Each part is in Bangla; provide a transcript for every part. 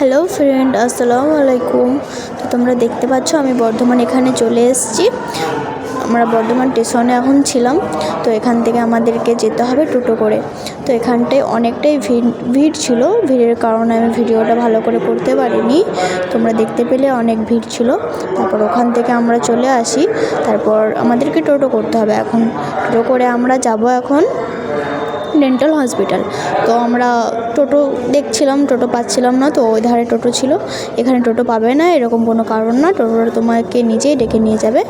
হ্যালো ফ্রেন্ড, আসসালামু আলাইকুম। তো তোমরা দেখতে পাচ্ছ আমি বর্ধমান এখানে চলে এসেছি। আমরা বর্ধমান স্টেশনে এখন ছিলাম। তো এখান থেকে আমাদেরকে যেতে হবে টোটো করে। তো এখানটায় অনেকটাই ভিড় ছিল। ভিড়ের কারণে আমি ভিডিওটা ভালো করে করতে পারিনি। তোমরা দেখতে পেলে অনেক ভিড় ছিল। তারপর ওখান থেকে আমরা চলে আসি। তারপর আমাদেরকে টোটো করতে হবে। এখন টোটো করে আমরা যাব এখন ডেন্টাল হসপিটাল। তো আমরা টোটো দেখছিলাম, টোটো পাচ্ছিলাম না। তো ওই ধারে টোটো ছিল, এখানে টোটো পাবে না এরকম কোনো কারণ না। টোটোটা তোমাকে নিজেই ডেকে নিয়ে যাবে।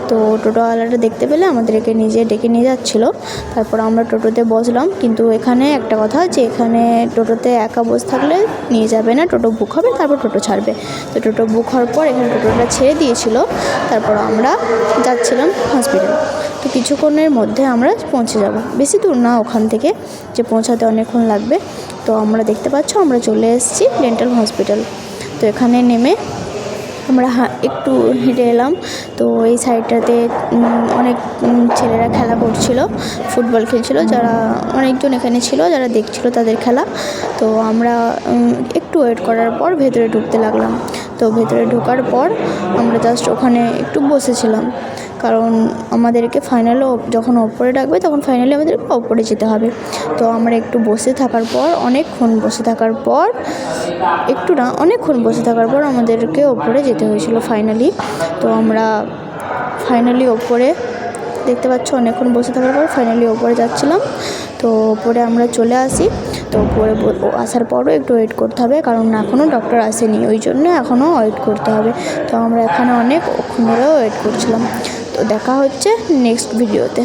তো টোটোওয়ালাটা দেখতে পেলে আমাদেরকে নিজে ডেকে নিয়ে যাচ্ছিলো। তারপর আমরা টোটোতে বসলাম। কিন্তু এখানে একটা কথা, যে এখানে টোটোতে একা বসে থাকলে নিয়ে যাবে না, টোটো বুক হবে তারপর টোটো ছাড়বে। তো টোটো বুক হওয়ার পর এখানে টোটোটা ছেড়ে দিয়েছিল। তারপর আমরা যাচ্ছিলাম হসপিটাল। তো কিছুক্ষণের মধ্যে আমরা পৌঁছে যাব, বেশি দূর না ওখান থেকে, যে পৌঁছাতে অনেকক্ষণ লাগবে। তো আমরা দেখতে পাচ্ছ আমরা চলে এসেছি ডেন্টাল হসপিটাল। তো এখানে নেমে আমরা একটু হেঁটে এলাম। তো এই সাইডটাতে অনেক ছেলেরা খেলা করছিল, ফুটবল খেলছিল। যারা অনেকজন এখানে ছিল যারা দেখছিল তাদের খেলা। তো আমরা একটু ওয়েট করার পর ভেতরে ঢুকতে লাগলাম। তো ভেতরে ঢোকার পর আমরা জাস্ট ওখানে একটু বসেছিলাম, কারণ আমাদেরকে ফাইনালে যখন ওপরে ডাকবে তখন ফাইনালি আমাদেরকে ওপরে যেতে হবে। তো আমরা একটু বসে থাকার পর অনেকক্ষণ বসে থাকার পর আমাদেরকে ওপরে যেতে হয়েছিল ফাইনালি। তো আমরা ফাইনালি ওপরে দেখতে পাচ্ছ অনেকক্ষণ বসে থাকার পর ফাইনালি ওপরে যাচ্ছিলাম। তো ওপরে আমরা চলে আসি। তো ওপরে আসার পরও একটু ওয়েট করতে হবে, কারণ এখনও ডক্টর আসেনি, ওই জন্য এখনও ওয়েট করতে হবে। তো আমরা এখানে অনেকক্ষণ ধরেও ওয়েট করছিলাম। তো দেখা হচ্ছে নেক্সট ভিডিওতে।